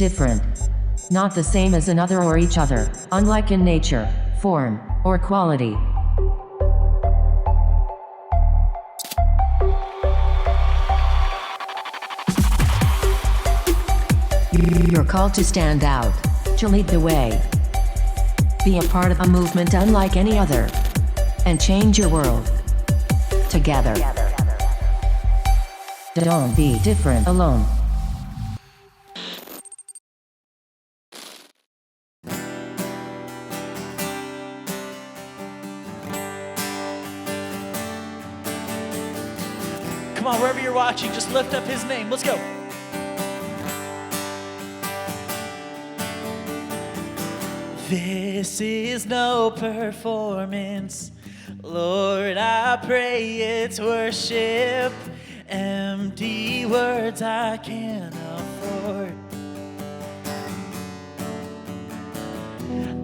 different. Not the same as another or each other, unlike in nature, form, or quality. You're called to stand out, to lead the way. Be a part of a movement unlike any other, and change your world together. Don't be different alone. Come on, wherever you're watching, just lift up his name. Let's go. This is no performance, Lord, I pray it's worship. Empty words I can't afford.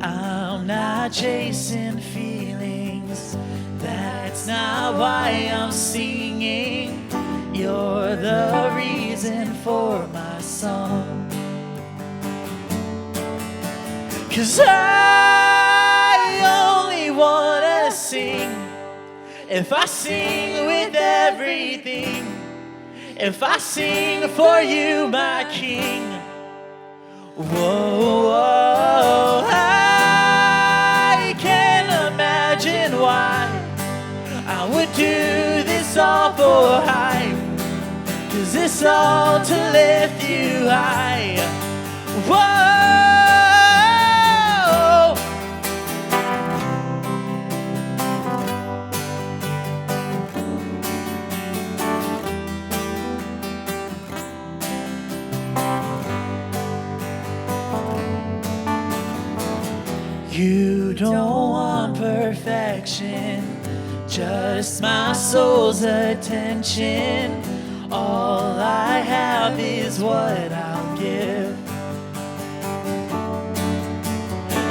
I'm not chasing feelings, that's not why I'm singing. You're the reason for my song. 'Cause I only wanna sing. If I sing with everything, if I sing for you, my King. Whoa, whoa, I can't imagine why I would do this all for hype. 'Cause it's all to lift you high. Whoa. You don't want perfection, just my soul's attention. All I have is what I'll give.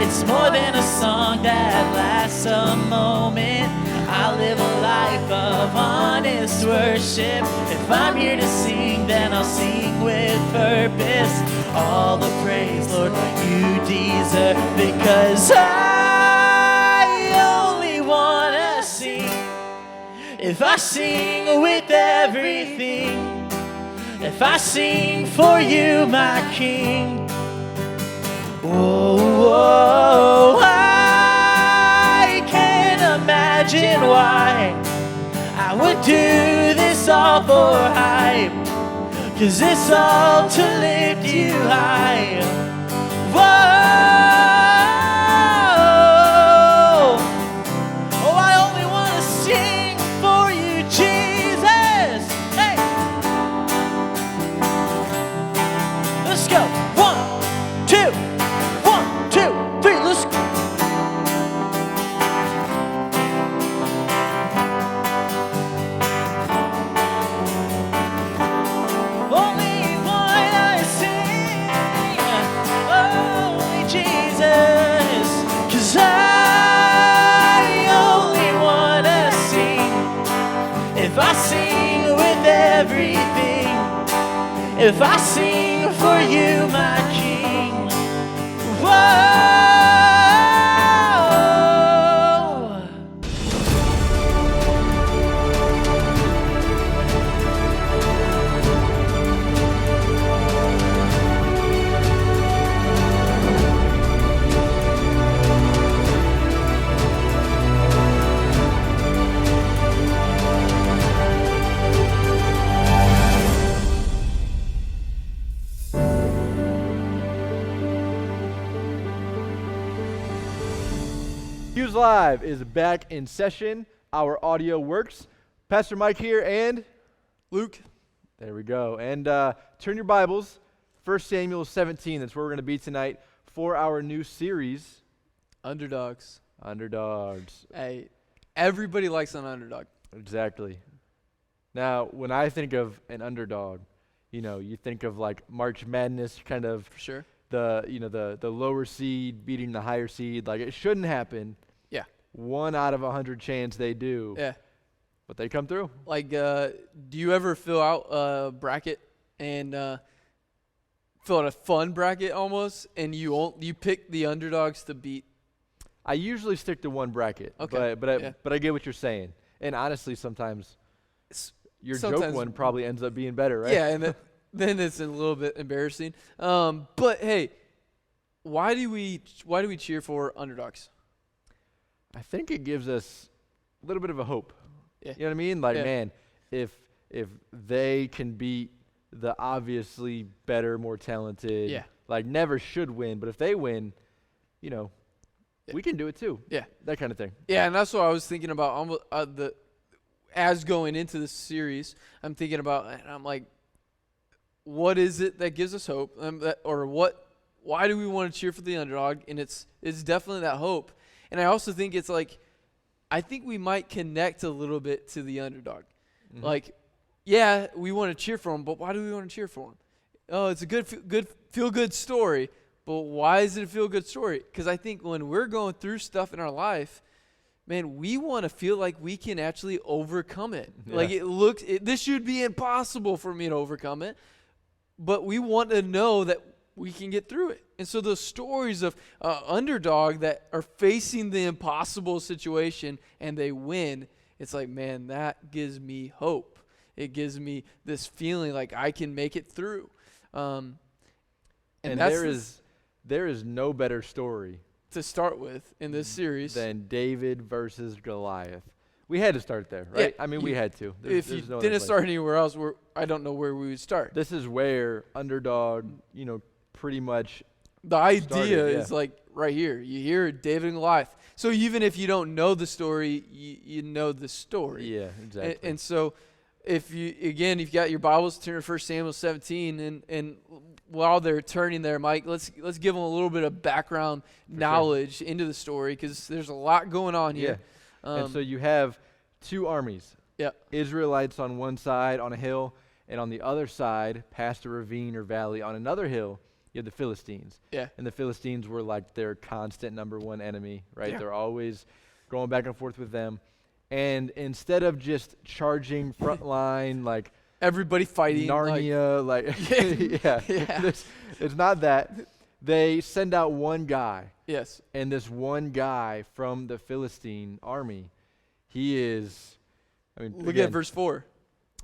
It's more than a song that lasts a moment. I live a life of honest worship. If I'm here to sing, then I'll sing with purpose. All the praise, Lord, you deserve, because I only wanna sing. If I sing with everything, if I sing for you, my King. Whoa, whoa, I can't imagine why I would do this all for hype. 'Cause it's all to lift you high. Whoa, oh, I only want to sing for you, Jesus. Hey, let's go. 1, 2, 1, 2, 3. Let's go. If I sing with everything, if I sing for you, my King. Whoa. Hughes Live is back in session. Our audio works. Pastor Mike here and Luke. There we go. And turn your Bibles, 1 Samuel 17. That's where we're going to be tonight for our new series, Underdogs. Underdogs. Hey, everybody likes an underdog. Exactly. Now, when I think of an underdog, you think of like March Madness, kind of For sure. the lower seed beating the higher seed. Like, it shouldn't happen. Yeah. 1 out of 100 chance they do. Yeah. But they come through. Like, do you ever fill out a bracket and fill out a fun bracket almost, and you pick the underdogs to beat. I usually stick to one bracket, Okay, but I get what you're saying. And honestly, sometimes your joke one probably ends up being better, right? Yeah, and then it's a little bit embarrassing. But hey, why do we cheer for underdogs? I think it gives us a little bit of a hope. Yeah. You know what I mean? Like, Yeah. man, if they can beat the obviously better, more talented, Yeah. like never should win, but if they win, you know, we can do it too. Yeah. That kind of thing. Yeah, and that's what I was thinking about. As going into this series, I'm thinking about, and I'm like, what is it that gives us hope? Why do we want to cheer for the underdog? And it's definitely that hope. And I also think it's like, I think we might connect a little bit to the underdog. Mm-hmm. Like, yeah, we want to cheer for him, but why do we want to cheer for him? Oh, it's a good feel-good story, but why is it a feel-good story? Because I think when we're going through stuff in our life, man, we want to feel like we can actually overcome it. Yeah. Like this should be impossible for me to overcome it, but we want to know that we can get through it. And so the stories of underdog that are facing the impossible situation and they win, it's like, man, that gives me hope. It gives me this feeling like I can make it through. And there is no better story to start with in this series than David versus Goliath. We had to start there, right? Yeah, I mean, we had to. If you didn't start anywhere else, I don't know where we would start. This is where underdog, pretty much. The idea started, is like right here. You hear David and Goliath. So even if you don't know the story, you know the story. Yeah, exactly. And so if you've got your Bibles, turn to 1 Samuel 17, and while they're turning there, Mike, let's give them a little bit of background knowledge into the story, because there's a lot going on here. Yeah. And so you have two armies. Yeah. Israelites on one side on a hill, and on the other side, past a ravine or valley on another hill, you have the Philistines. Yeah. And the Philistines were like their constant number one enemy, right? Yeah. They're always going back and forth with them. And instead of just charging front line like everybody fighting Narnia, yeah. It's not that. They send out one guy. Yes. And this one guy from the Philistine army, he is, look at verse 4.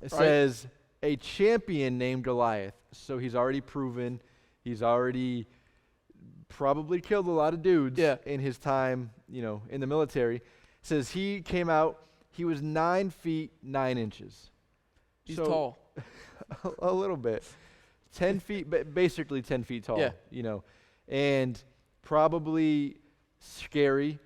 It says, a champion named Goliath. So he's already proven, he's already probably killed a lot of dudes in his time, in the military. It says he came out, he was 9 feet 9 inches. He's tall. A little bit. 10 feet, basically 10 feet tall, and probably scary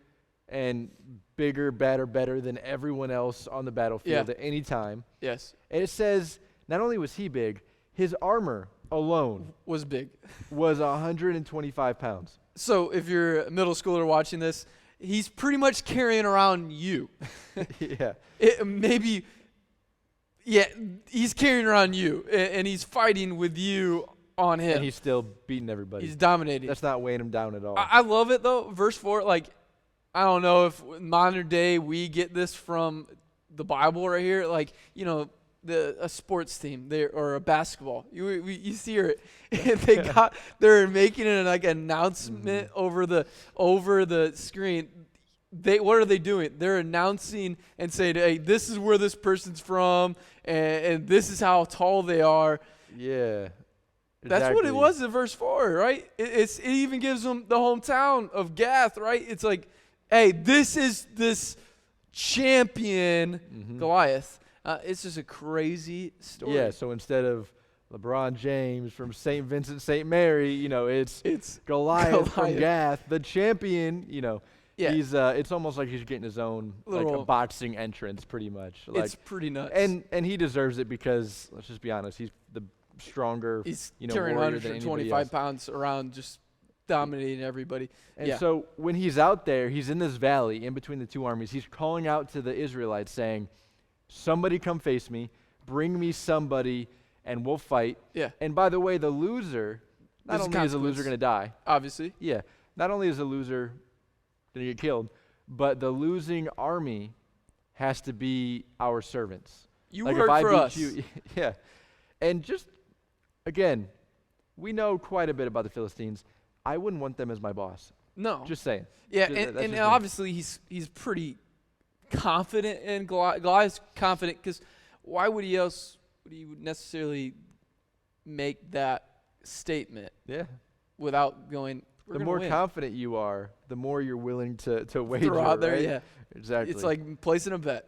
and bigger, better than everyone else on the battlefield at any time. Yes. And it says not only was he big, his armor alone was big. Was 125 pounds. So if you're a middle schooler watching this, he's pretty much carrying around you. Yeah. He's carrying around you, and he's fighting with you on him. And he's still beating everybody. He's dominating. That's not weighing him down at all. I love it, though. Verse 4, I don't know if modern day we get this from the Bible right here. A sports team or a basketball. You see it. They're making an announcement over the screen. What are they doing? They're announcing and saying, hey, this is where this person's from, and this is how tall they are. Yeah. Exactly. That's what it was in verse 4, right? It even gives them the hometown of Gath, right? It's like, hey, this is this champion Goliath. It's just a crazy story. Yeah, so instead of LeBron James from St. Vincent St. Mary, it's Goliath from Gath, the champion, Yeah. He's it's almost like he's getting his own a boxing entrance pretty much. It's pretty nuts. And he deserves it because, let's just be honest, he's the stronger, he's carrying warrior than 125 pounds around, just dominating everybody. And so when he's out there, he's in this valley in between the two armies. He's calling out to the Israelites saying, somebody come face me, bring me somebody, and we'll fight. Yeah. And by the way, the loser, not only is the loser going to die. Obviously. Yeah. Not only is the loser going to get killed, but the losing army has to be our servants. You work for us. Yeah. And just, again, we know quite a bit about the Philistines. I wouldn't want them as my boss. No. Just saying. Yeah, That's and just me. obviously he's pretty confident in Goliath. Goliath's confident because why would he necessarily make that statement Yeah. without going, we're The gonna more win. confident you are, the more you're willing to wager, Throw out there, right? yeah. Exactly. It's like placing a bet.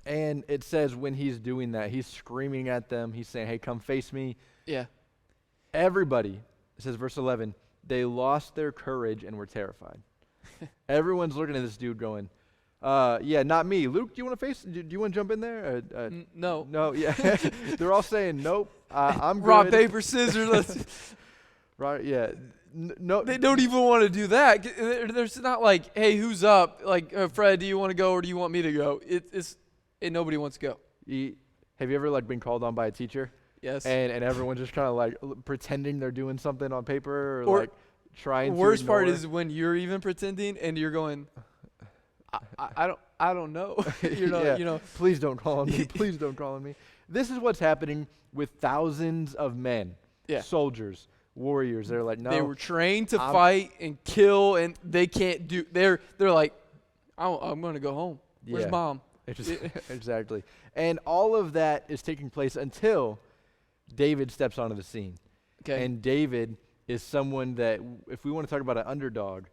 And it says when he's doing that, he's screaming at them. He's saying, hey, come face me. Yeah. Everybody, it says verse 11, they lost their courage and were terrified. Everyone's looking at this dude going, yeah, not me. Luke, do you want to face? Do you want to jump in there? No. No, yeah. They're all saying, nope, I'm good. Rock, paper, scissors. Let's. Right, yeah. No. They don't even want to do that. There's not like, hey, who's up? Like, Fred, do you want to go or do you want me to go? Nobody wants to go. Have you ever been called on by a teacher? Yes. And everyone's just kind of pretending they're doing something on paper or trying to. The worst part ignore. is when you're even pretending and you're going, I don't know. Yeah. Please don't call on me. Please don't call on me. This is what's happening with thousands of men, soldiers, warriors. They're like, no. They were trained to fight and kill, and they can't do. They're like, I'm going to go home. Where's mom? Exactly. And all of that is taking place until David steps onto the scene. Okay. And David is someone that, if we want to talk about an underdog,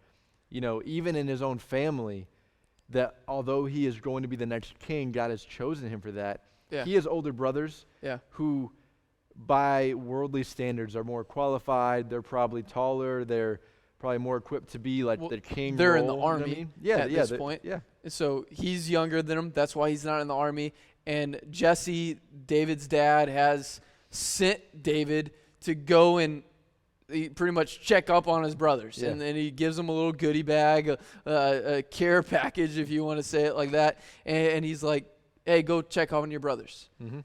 even in his own family, that although he is going to be the next king, God has chosen him for that. Yeah. He has older brothers who, by worldly standards, are more qualified. They're probably taller. They're probably more equipped to be the king. They're role, in the you know what I army mean? at this point. Yeah. And so he's younger than him. That's why he's not in the army. And Jesse, David's dad, has sent David to go and pretty much check up on his brothers. Yeah. And then he gives them a little goodie bag, a care package, if you want to say it like that. And he's like, hey, go check up on your brothers. Mm-hmm.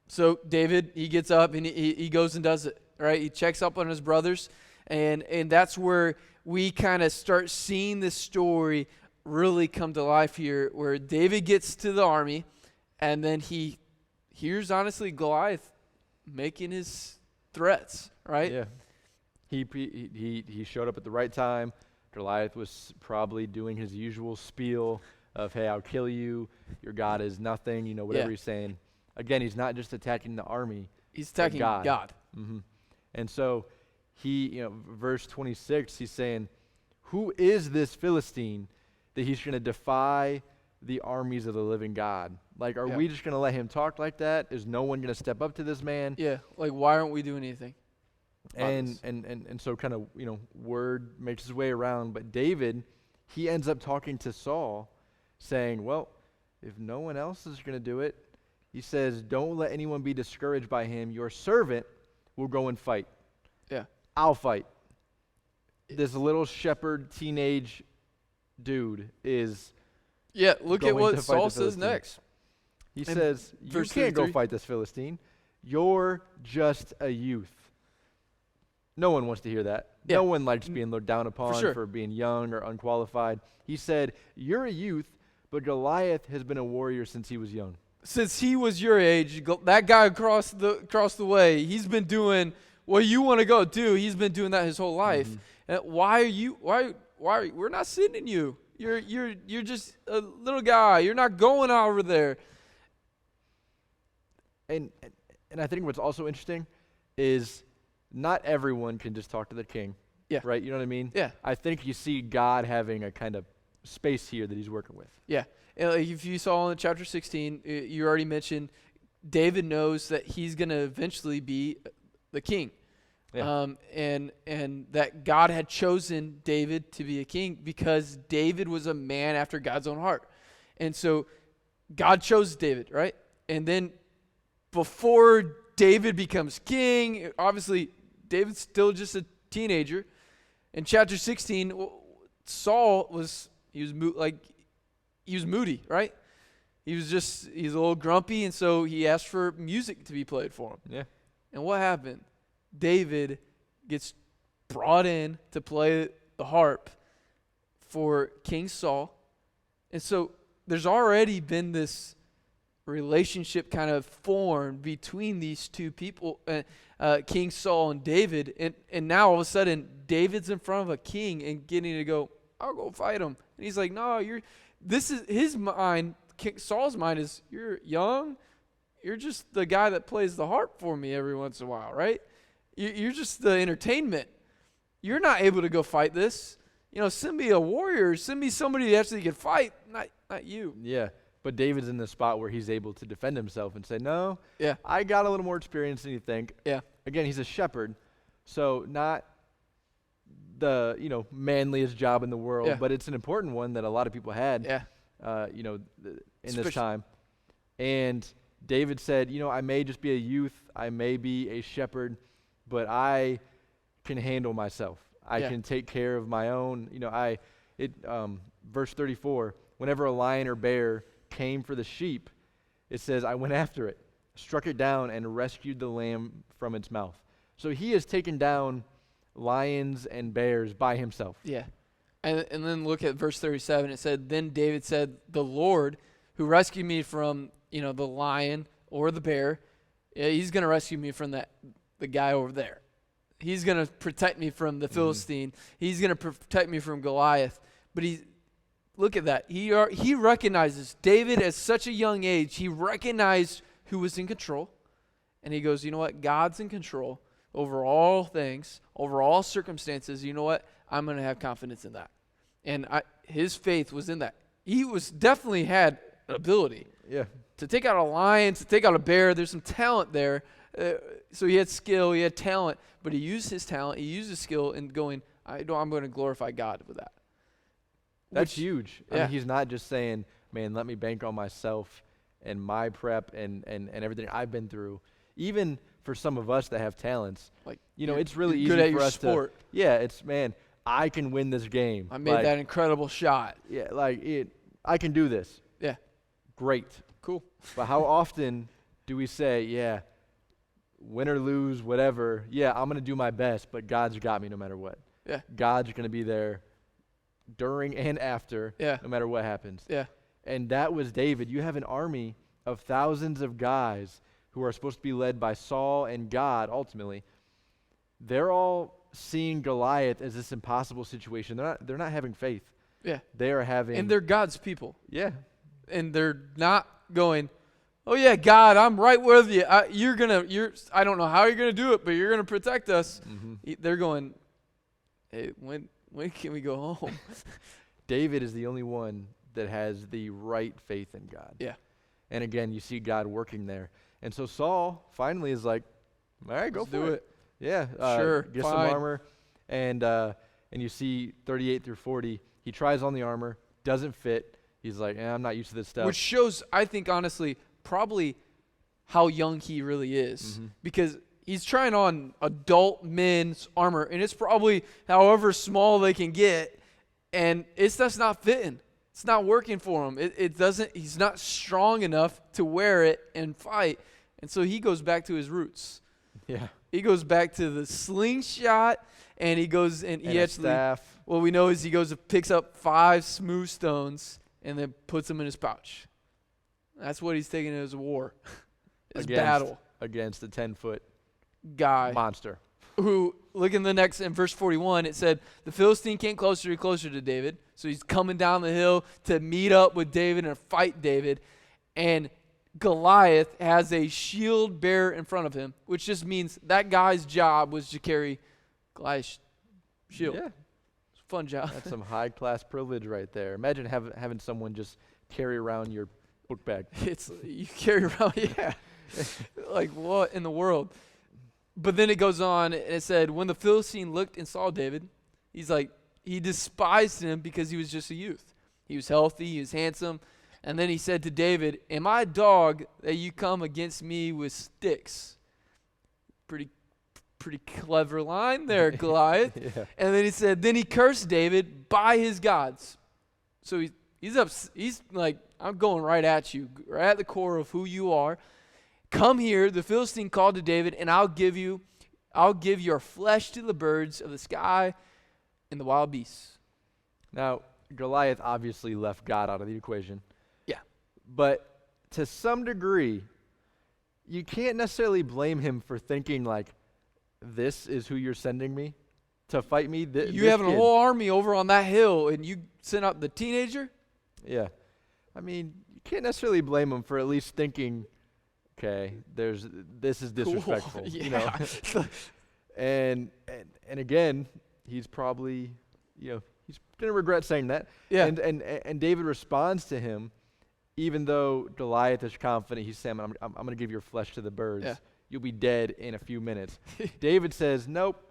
So David, he gets up and he goes and does it, right? He checks up on his brothers. And that's where we kind of start seeing this story really come to life here, where David gets to the army, and then he hears, honestly, Goliath making his threats, right? Yeah. He showed up at the right time. Goliath was probably doing his usual spiel of, hey, I'll kill you. Your God is nothing, whatever he's saying. Again, he's not just attacking the army. He's attacking God. Mm-hmm. And so he, verse 26, he's saying, who is this Philistine that he's going to defy the armies of the living God? Are we just going to let him talk like that? Is no one going to step up to this man? Yeah, why aren't we doing anything? And so kind of, word makes his way around. But David, he ends up talking to Saul, saying, well, if no one else is going to do it, he says, don't let anyone be discouraged by him. Your servant will go and fight. Yeah. I'll fight. This little shepherd teenage dude is look at going what to fight Saul the says Philistine. next. He And says, you verse can't go 33. fight this Philistine. You're just a youth. No one wants to hear that. Yeah. No one likes being looked down upon sure. for being young or unqualified. He said, you're a youth, but Goliath has been a warrior since he was young. Since he was your age, that guy across the way, he's been doing what you want to go do. He's been doing that his whole life. Mm-hmm. And why we're not sending you? You're just a little guy. You're not going over there. And I think what's also interesting is not everyone can just talk to the king. Yeah. Right? You know what I mean? Yeah. I think you see God having a kind of space here that he's working with. Yeah. And if you saw in chapter 16, you already mentioned David knows that he's going to eventually be the king. Yeah. And that God had chosen David to be a king because David was a man after God's own heart. And so God chose David, right? And then before David becomes king, obviously David's still just a teenager. In chapter 16, Saul was moody, right? He's a little grumpy, and so he asked for music to be played for him. Yeah. And what happened? David gets brought in to play the harp for King Saul. And so there's already been this relationship kind of formed between these two people, King Saul and David. And now all of a sudden, David's in front of a king and getting to go, I'll go fight him. And he's like, no, this is his mind. Saul's mind is, you're young. You're just the guy that plays the harp for me every once in a while, right? You're just the entertainment. You're not able to go fight this. Send me a warrior. Send me somebody that actually can fight, not you. Yeah, but David's in the spot where he's able to defend himself and say, no, Yeah. I got a little more experience than you think. Yeah. Again, he's a shepherd, so not the, manliest job in the world, Yeah. but it's an important one that a lot of people had, Yeah. in this time. And David said, I may just be a youth, I may be a shepherd, but I can handle myself. I Yeah. can take care of my own. Verse 34, whenever a lion or bear came for the sheep, it says, I went after it, struck it down, and rescued the lamb from its mouth. So he has taken down lions and bears by himself. Yeah. And then look at verse 37. It said, then David said, the Lord who rescued me from, the lion or the bear, he's going to rescue me from the guy over there. He's going to protect me from the Philistine. He's going to protect me from Goliath. But look at that. He recognizes, David at such a young age, he recognized who was in control. And he goes, you know what? God's in control over all things, over all circumstances. You know what? I'm going to have confidence in that. And his faith was in that. He definitely had ability. Yeah. To take out a lion, to take out a bear, there's some talent there. So he had skill, he had talent, but he used his talent, he used his skill in going, I'm going to glorify God with that. That's huge. Yeah. I mean, he's not just saying, man, let me bank on myself and my prep and everything I've been through. Even for some of us that have talents, it's really easy good at for your us sport. I can win this game. I made that incredible shot. Yeah, I can do this. Yeah. Great. Cool. But how often do we say, win or lose, whatever, I'm going to do my best, but God's got me no matter what. Yeah. God's going to be there during and after, no matter what happens. Yeah. And that was David. You have an army of thousands of guys who are supposed to be led by Saul and God, ultimately. They're all seeing Goliath as this impossible situation. They're not having faith. Yeah. They are having... And they're God's people. Yeah. And they're not going, oh yeah, God, I'm right with you. I don't know how you're gonna do it, but you're gonna protect us. Mm-hmm. They're going, hey, when can we go home? David is the only one that has the right faith in God. Yeah. And again, you see God working there. And so Saul finally is like, all right, go for it. Yeah. Sure. Get fine. some armor. And you see 38 through 40, he tries on the armor, doesn't fit. He's like, I'm not used to this stuff. Which shows, I think, honestly, probably how young he really is. Mm-hmm. Because he's trying on adult men's armor, and it's probably however small they can get, and it's just not fitting. It's not working for him. He's not strong enough to wear it and fight. And so he goes back to his roots. Yeah. He goes back to the slingshot, and he goes and he actually, staff. What we know is he goes and picks up 5 smooth stones and then puts them in his pouch. That's what he's taking as a war, as battle. Against a 10-foot guy. Monster. Who, look in verse 41, it said, the Philistine came closer and closer to David. So he's coming down the hill to meet up with David and fight David. And Goliath has a shield bearer in front of him, which just means that guy's job was to carry Goliath's shield. Yeah. Fun job. That's some high-class privilege right there. Imagine having someone just carry around your book bag. You carry around, yeah. Like, what in the world? But then it goes on, and it said, when the Philistine looked and saw David, he's like, he despised him because he was just a youth. He was healthy, he was handsome. And then he said to David, am I a dog that you come against me with sticks? Pretty clever line there, Goliath. Yeah. And then he said, then he cursed David by his gods. So he's like, I'm going right at you, right at the core of who you are. Come here, the Philistine called to David, and I'll give your flesh to the birds of the sky and the wild beasts. Now, Goliath obviously left God out of the equation. Yeah. But to some degree, you can't necessarily blame him for thinking like, this is who you're sending me to fight me. You having a whole army over on that hill, and you sent out the teenager? Yeah. I mean, you can't necessarily blame him for at least thinking, okay, this is disrespectful. Cool. Yeah. You know? and again, he's probably, he's going to regret saying that. Yeah. And David responds to him, even though Goliath is confident. He's saying, I'm going to give your flesh to the birds. Yeah. You'll be dead in a few minutes. David says, nope,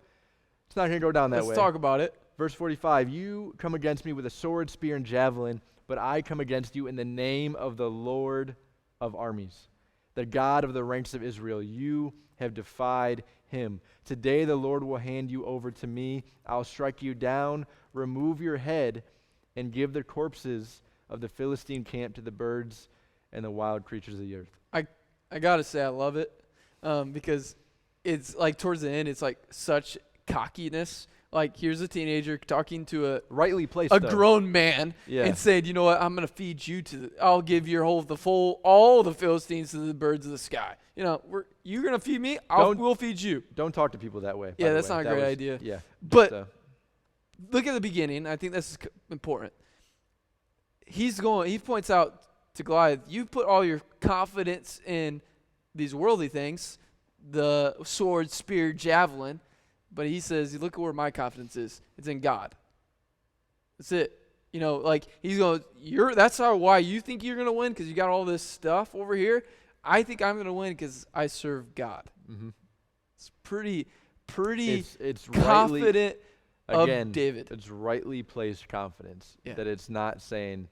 it's not going to go down that way. Let's talk about it. Verse 45, you come against me with a sword, spear, and javelin, but I come against you in the name of the Lord of armies, the God of the ranks of Israel. You have defied him. Today the Lord will hand you over to me. I'll strike you down, remove your head, and give the corpses of the Philistine camp to the birds and the wild creatures of the earth. I got to say I love it because it's like towards the end, it's like such cockiness. Like, here's a teenager talking to a rightly placed, grown man and saying, you know what, I'm going to feed you I'll give your all the Philistines to the birds of the sky. You know, you're going to feed me, we'll feed you. Don't talk to people that way. Yeah, that's not a great idea. Yeah. But look at the beginning. I think this is important. He points out to Goliath, you put all your confidence in these worldly things, the sword, spear, javelin, but he says, look at where my confidence is. It's in God. That's it. You know, like he's going, that's why you think you're going to win, because you got all this stuff over here. I think I'm going to win because I serve God. Mm-hmm. It's pretty it's confident rightly, of David. It's rightly placed confidence that it's not saying,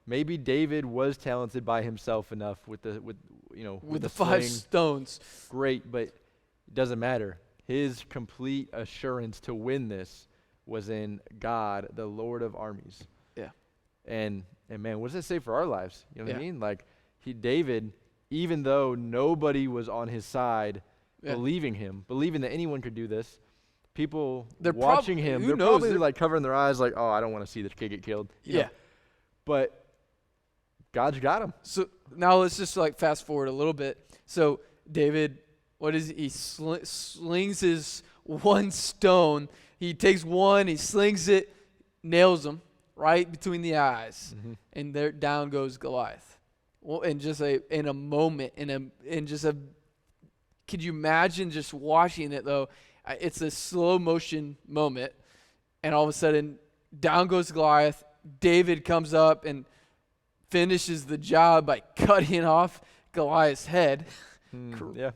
maybe David was talented by himself enough with the 5 stones. Great, but it doesn't matter. His complete assurance to win this was in God, the Lord of armies. Yeah. And man, what does it say for our lives? You know what I mean? Like David, even though nobody was on his side, believing that anyone could do this, people watching him, they're probably like covering their eyes, like, oh, I don't want to see this kid get killed. You know? But God's got him. So now let's just like fast forward a little bit. So David, what is he slings his one stone. He takes one, he slings it, nails him right between the eyes, and there down goes Goliath. Well, in a moment, could you imagine just watching it though? It's a slow motion moment, and all of a sudden, down goes Goliath. David comes up and finishes the job by cutting off Goliath's head. Yeah.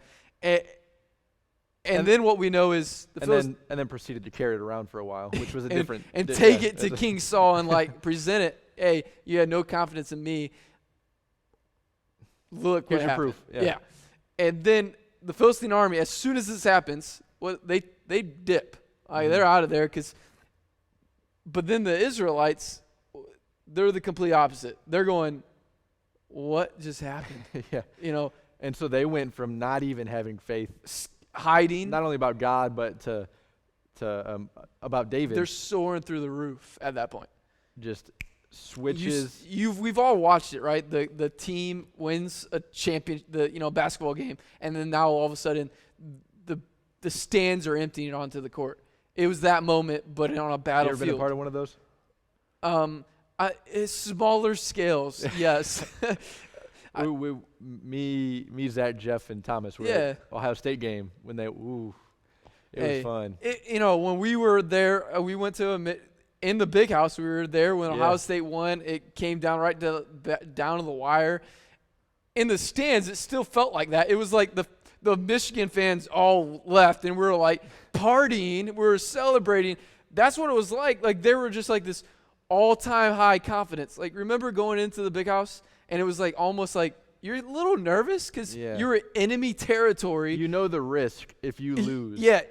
And then what we know is and then proceeded to carry it around for a while, which was a different and take it to King Saul and like present it. Hey, you had no confidence in me. Look, here's what your happened. proof. Yeah. And then the Philistine army, as soon as this happens, they dip. They're out of there but then the Israelites, they're the complete opposite. They're going, what just happened? Yeah. And so they went from not even having faith, hiding, not only about God, but to about David. They're soaring through the roof at that point. Just switches. We've all watched it, right? The team wins a basketball game, and then now all of a sudden the stands are emptying onto the court. It was that moment, but on a battlefield. You ever been a part of one of those? It's smaller scales, yes. Me, Zach, Jeff, and Thomas were at Ohio State game when it was fun. When we were there, we went to in the big house. We were there when Ohio State won. It came down down to the wire. In the stands, it still felt like that. It was like the Michigan fans all left, and we were like partying. We were celebrating. That's what it was like. Like they were just like this all-time high confidence. Like remember going into the big house? And it was like almost like you're a little nervous because you're in enemy territory. You know the risk if you lose. Yeah,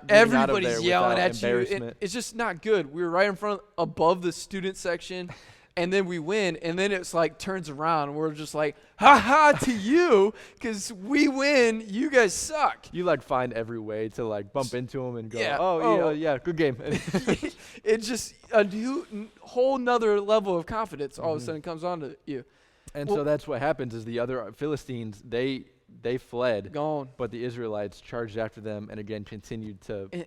everybody's yelling at you. It's just not good. We were right in front, above the student section, and then we win, and then it's like turns around, and we're just like, ha ha to you, because we win, you guys suck. You like find every way to like bump into them and go, good game. It's just a whole nother level of confidence all of a sudden comes onto you. And Well- so that's what happens is the other Philistines, they fled, Gone. but the Israelites charged after them and again continued to lay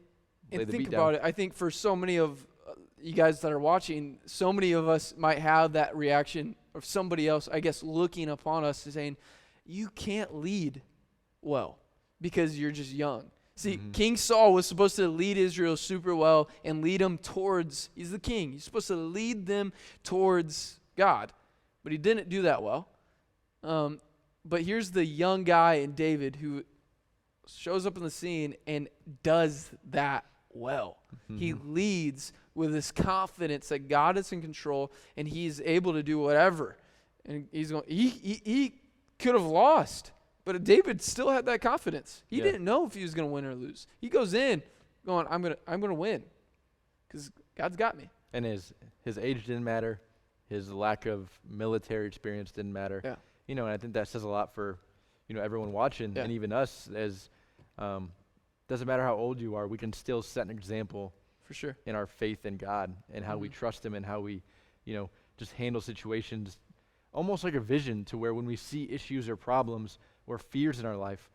And the think beat down. about it. I think for so many of you guys that are watching, so many of us might have that reaction of somebody else, I guess, looking upon us and saying, you can't lead well because you're just young. See, King Saul was supposed to lead Israel super well and lead them towards, he's the king. He's supposed to lead them towards God, but he didn't do that well. But here's the young guy in David who shows up in the scene and does that well. He leads with this confidence that God is in control and he's able to do whatever. And he could have lost, but David still had that confidence. He didn't know if he was going to win or lose. He goes in going, I'm going to win because God's got me. And his age didn't matter. His lack of military experience didn't matter. Yeah. And I think that says a lot for, everyone watching and even us as, doesn't matter how old you are, we can still set an example For sure. in our faith in God and how we trust him and how we, just handle situations almost like a vision to where when we see issues or problems or fears in our life,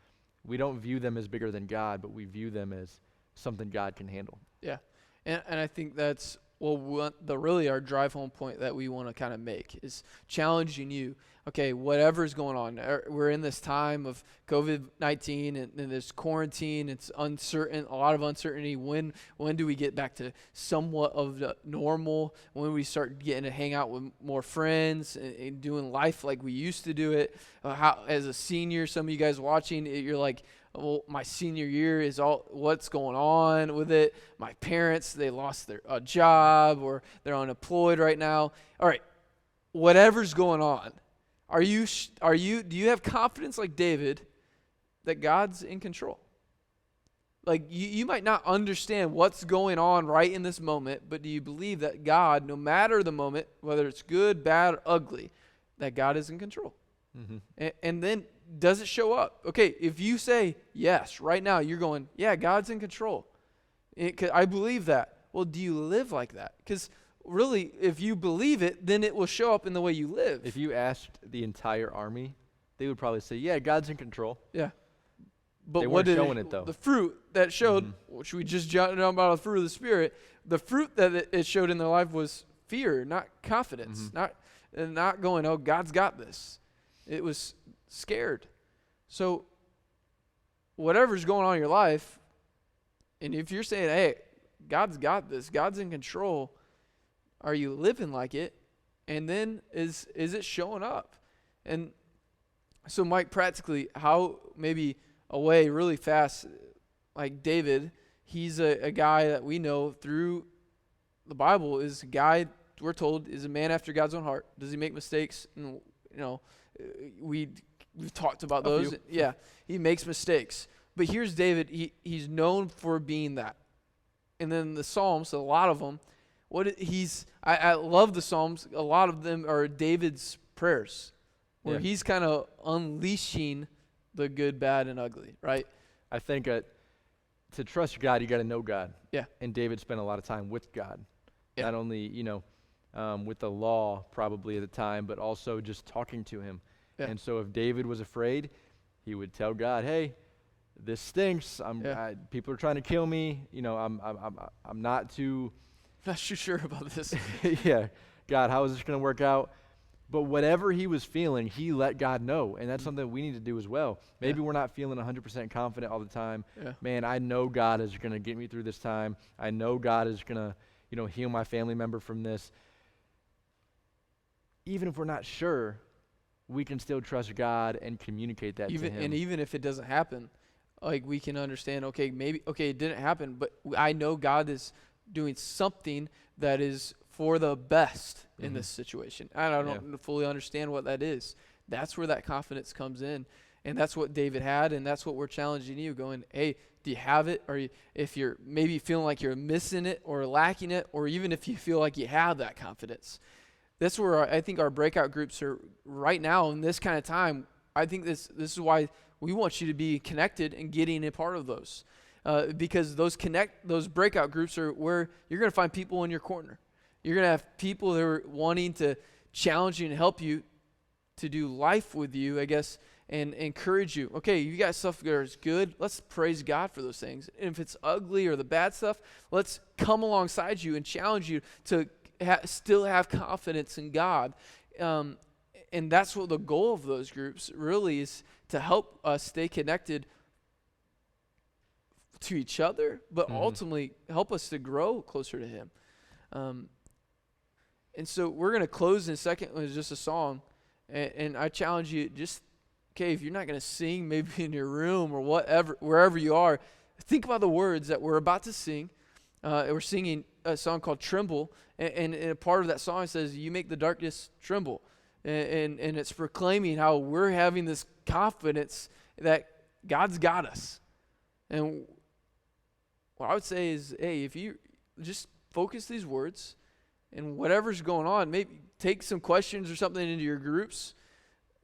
we don't view them as bigger than God, but we view them as something God can handle. Yeah. And I think that's really our drive home point that we want to kind of make is challenging you. Okay, whatever's going on, we're in this time of COVID-19 and this quarantine. It's uncertain, a lot of uncertainty. When do we get back to somewhat of the normal? When we start getting to hang out with more friends and doing life like we used to do it? How, as a senior, some of you guys watching, you're like, well, my senior year is all what's going on with it. My parents, they lost their job or they're unemployed right now. All right, whatever's going on, do you have confidence like David that God's in control? Like you might not understand what's going on right in this moment, but do you believe that God, no matter the moment, whether it's good, bad, or ugly, that God is in control? And then does it show up? Okay, if you say yes, right now you're going, yeah, God's in control. I believe that. Well, do you live like that? Because really, if you believe it, then it will show up in the way you live. If you asked the entire army, they would probably say, yeah, God's in control. Yeah. But They what weren't did showing it, though. The fruit that showed, which we just jotted down about the fruit of the Spirit, the fruit that it showed in their life was fear, not confidence, not going, oh, God's got this. It was scared. So whatever's going on in your life, and if you're saying, hey, God's got this, God's in control, are you living like it? And then is it showing up? And so Mike, practically, how maybe a way really fast, like David, he's a guy that we know through the Bible is a guy we're told is a man after God's own heart. Does he make mistakes? We've talked about those. few. Yeah, he makes mistakes. But here's David. He's known for being that. And then the Psalms, a lot of them, I love the Psalms. A lot of them are David's prayers, where he's kind of unleashing the good, bad, and ugly, right? I think to trust God, you got to know God. Yeah. And David spent a lot of time with God. Yeah. Not only, with the law probably at the time, but also just talking to him. Yeah. And so if David was afraid, he would tell God, hey, this stinks. People are trying to kill me. I'm not too Not too sure about this. yeah, God, how is this going to work out? But whatever he was feeling, he let God know. And that's something we need to do as well. Maybe we're not feeling 100% confident all the time. Yeah. Man, I know God is going to get me through this time. I know God is going to, heal my family member from this. Even if we're not sure, we can still trust God and communicate that to him. And even if it doesn't happen, like we can understand, okay, it didn't happen, but I know God is doing something that is for the best in this situation. And I don't fully understand what that is. That's where that confidence comes in. And that's what David had, and that's what we're challenging you, going, hey, do you have it? Or if you're maybe feeling like you're missing it or lacking it, or even if you feel like you have that confidence. That's where I think our breakout groups are right now in this kind of time. I think this is why we want you to be connected and getting a part of those. Because those breakout groups are where you're going to find people in your corner. You're going to have people that are wanting to challenge you and help you to do life with you, I guess, and encourage you. Okay, you got stuff that is good. Let's praise God for those things. And if it's ugly or the bad stuff, let's come alongside you and challenge you to still have confidence in God. And that's what the goal of those groups really is, to help us stay connected to each other, but ultimately help us to grow closer to Him. And so we're going to close in a second with just a song. And I challenge you, just, okay, if you're not going to sing, maybe in your room or whatever, wherever you are, think about the words that we're about to sing. We're singing a song called Tremble. And a part of that song says, you make the darkness tremble. And it's proclaiming how we're having this confidence that God's got us. And what I would say is, hey, if you just focus these words and whatever's going on, maybe take some questions or something into your groups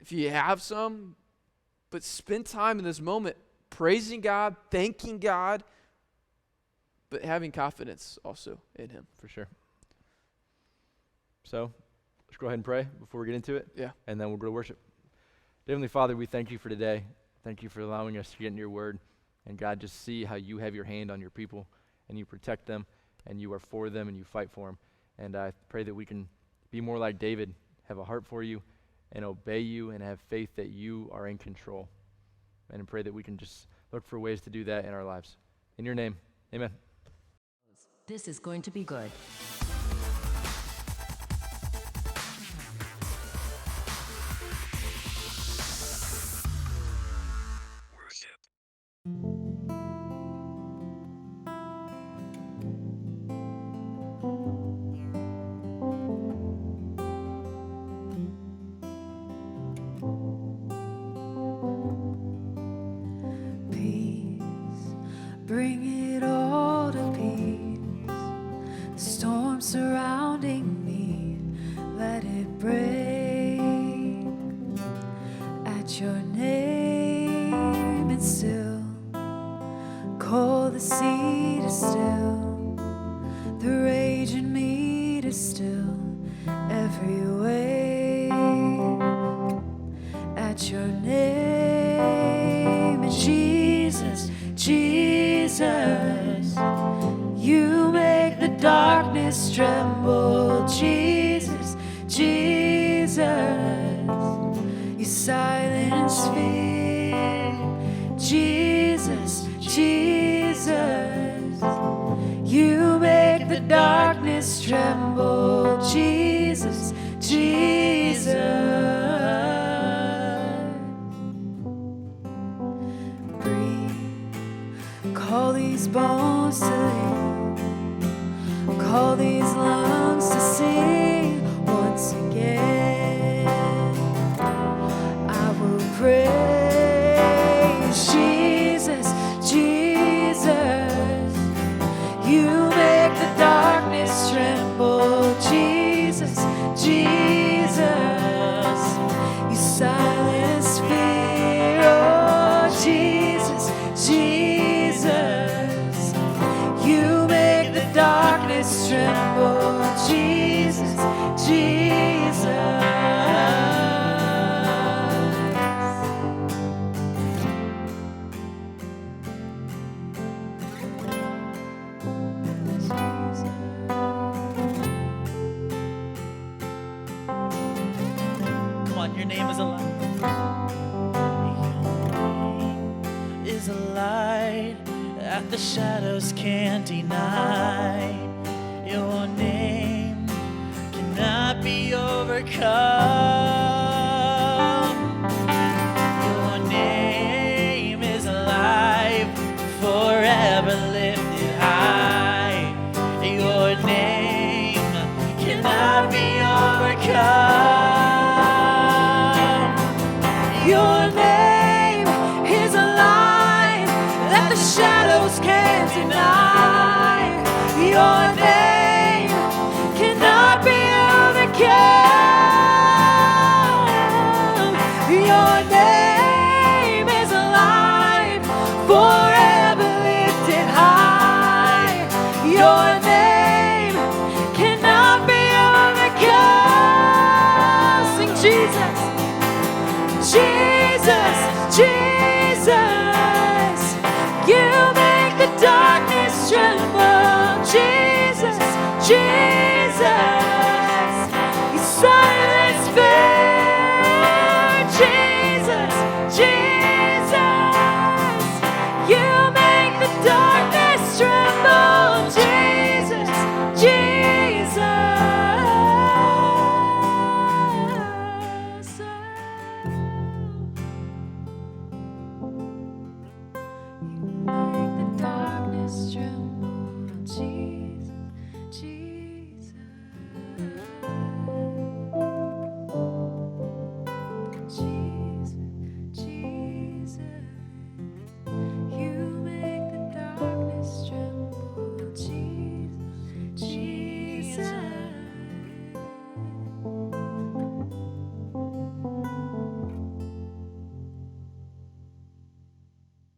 if you have some, but spend time in this moment praising God, thanking God, but having confidence also in Him. For sure. So let's go ahead and pray before we get into it. Yeah. And then we'll go to worship. Heavenly Father, we thank you for today. Thank you for allowing us to get into your word. And God, just see how you have your hand on your people and you protect them and you are for them and you fight for them. And I pray that we can be more like David, have a heart for you and obey you and have faith that you are in control. And I pray that we can just look for ways to do that in our lives. In your name, amen. This is going to be good. Bring it all to peace. The storm surrounding me, let it break. At your name and still, call the sea to still, the rage in me to still every wave. At your name, Jesus, Jesus, you make the darkness tremble. Jesus, Jesus, you silence fear. Jesus, Jesus, you make the darkness tremble. Jesus, Jesus. Call these bones to live, call these lungs to sing once again. I will praise Jesus, Jesus, you make the darkness tremble. Jesus, Jesus, you silence fear. Oh, Jesus, Jesus, you make the darkness tremble. Jesus, Jesus. Come on, your name is alive. Is a light that the shadows can't deny. Your name cannot be overcome. Your name is alive, forever lifted high. Your name cannot be overcome. Your name is alive that the shadows can't deny. Your name cannot be overcome. Your name is alive, forever lifted high. Your name cannot be overcome. Sing Jesus.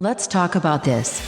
Let's talk about this.